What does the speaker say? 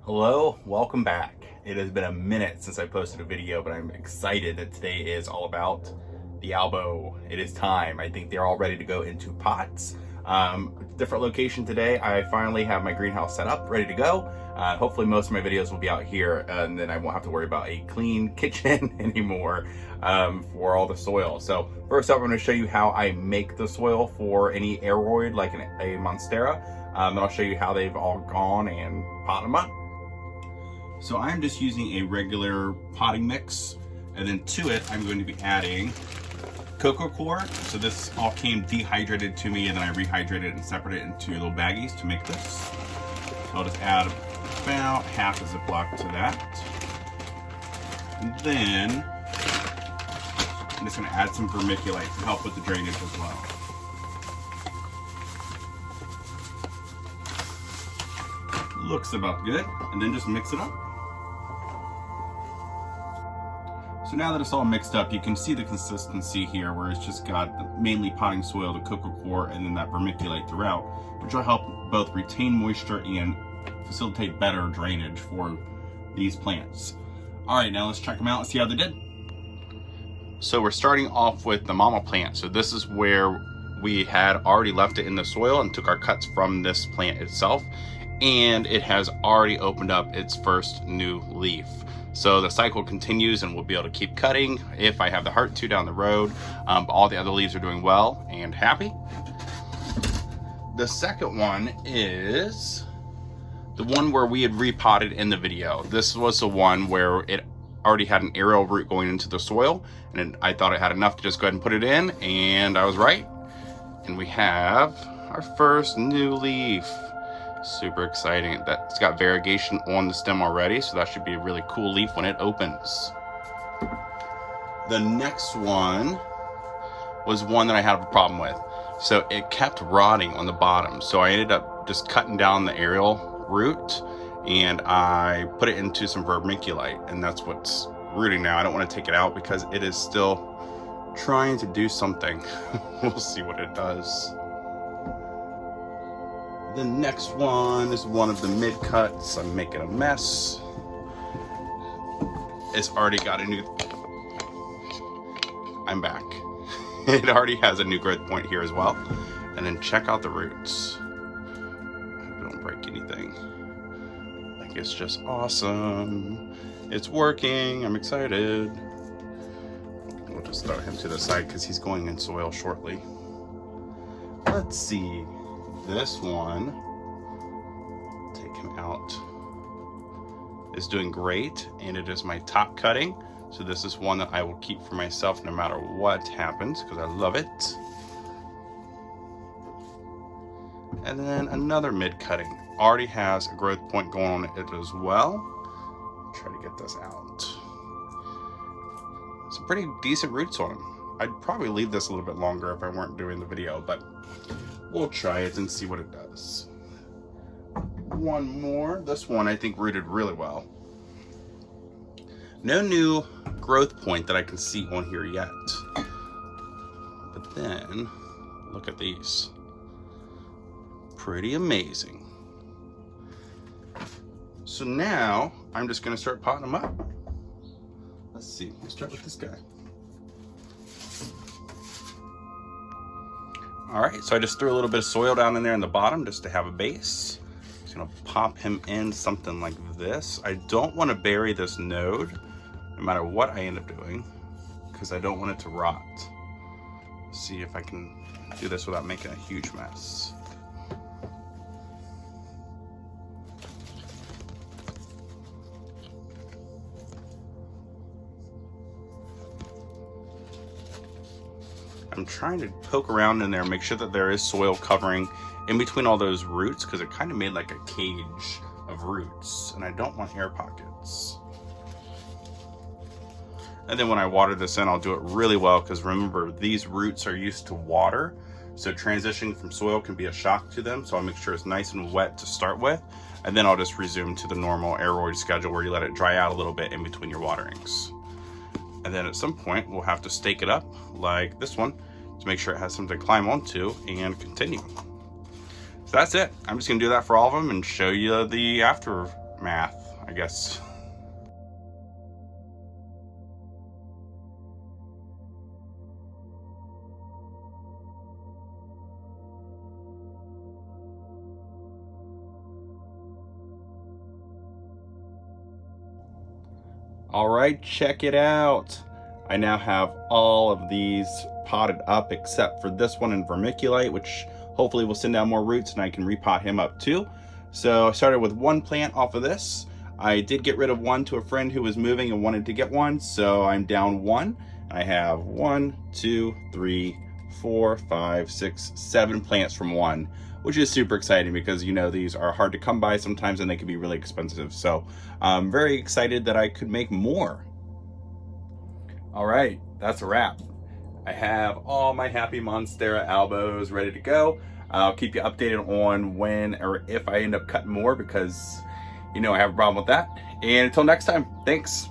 Hello, welcome back. It has been a minute since I posted a video, but I'm excited that today is all about the Albo. It is time. I think they're all ready to go into pots. Different location today. I finally have my greenhouse set up, ready to go. Hopefully most of my videos will be out here, and then I won't have to worry about a clean kitchen anymore for all the soil. So first up, I'm going to show you how I make the soil for any aeroid like a Monstera. Then I'll show you how they've all gone and pot them up. So I'm just using a regular potting mix, and then to it I'm going to be adding cocoa coir. So this all came dehydrated to me, and then I rehydrated it and separated it into little baggies to make this. So I'll just add about half a Ziploc to that. And then I'm just going to add some vermiculite to help with the drainage as well. Looks about good, and then just mix it up. So now that it's all mixed up, you can see the consistency here where it's just got mainly potting soil, the cocoa coir, and then that vermiculite throughout, which will help both retain moisture and facilitate better drainage for these plants. All right, now let's check them out and see how they did. So we're starting off with the mama plant. So this is where we had already left it in the soil and took our cuts from this plant itself, and it has already opened up its first new leaf. So the cycle continues, and we'll be able to keep cutting if I have the heart to down the road. All the other leaves are doing well and happy. The second one is the one where we had repotted in the video. This was the one where it already had an aerial root going into the soil, and I thought it had enough to just go ahead and put it in, and I was right. And we have our first new leaf. Super exciting. That's got variegation on the stem already, so that should be a really cool leaf when it opens. The next one was one that I had a problem with. So it kept rotting on the bottom. So I ended up just cutting down the aerial root, and I put it into some vermiculite, and that's what's rooting now. I don't want to take it out because it is still trying to do something. We'll see what it does. The next one is one of the mid cuts. I'm making a mess. It's already got a new, I'm back. It already has a new growth point here as well. And then check out the roots. I hope I don't break anything. I think it's just awesome. It's working. I'm excited. We'll just throw him to the side because he's going in soil shortly. Let's see. This one, take him out, is doing great, and it is my top cutting. So this is one that I will keep for myself no matter what happens because I love it. And then another mid cutting already has a growth point going on it as well. Try to get this out. Some pretty decent roots on him. I'd probably leave this a little bit longer if I weren't doing the video, but we'll try it and see what it does. One more. This one I think rooted really well. No new growth point that I can see on here yet. But then, look at these. Pretty amazing. So now, I'm just going to start potting them up. Let's see. We'll start with this guy. All right, so I just threw a little bit of soil down in there in the bottom just to have a base. Just gonna pop him in something like this. I don't want to bury this node, no matter what I end up doing, because I don't want it to rot. Let's see if I can do this without making a huge mess. I'm trying to poke around in there, make sure that there is soil covering in between all those roots, because it kind of made like a cage of roots, and I don't want air pockets. And then when I water this in, I'll do it really well, because remember, these roots are used to water, so transitioning from soil can be a shock to them, so I'll make sure it's nice and wet to start with, and then I'll just resume to the normal aeroid schedule where you let it dry out a little bit in between your waterings. And then at some point, we'll have to stake it up like this one to make sure it has something to climb onto and continue. So that's it. I'm just gonna do that for all of them and show you the after math, I guess. All right, check it out. I now have all of these potted up except for this one in vermiculite, which hopefully will send down more roots and I can repot him up too. So I started with one plant off of this. I did get rid of one to a friend who was moving and wanted to get one, so I'm down one. I have 1, 2, 3, 4, 5, 6, 7 plants from one, which is super exciting because, you know, these are hard to come by sometimes and they can be really expensive. So I'm very excited that I could make more. All right, that's a wrap. I have all my happy Monstera Albos ready to go. I'll keep you updated on when or if I end up cutting more because, you know, I have a problem with that. And until next time, thanks.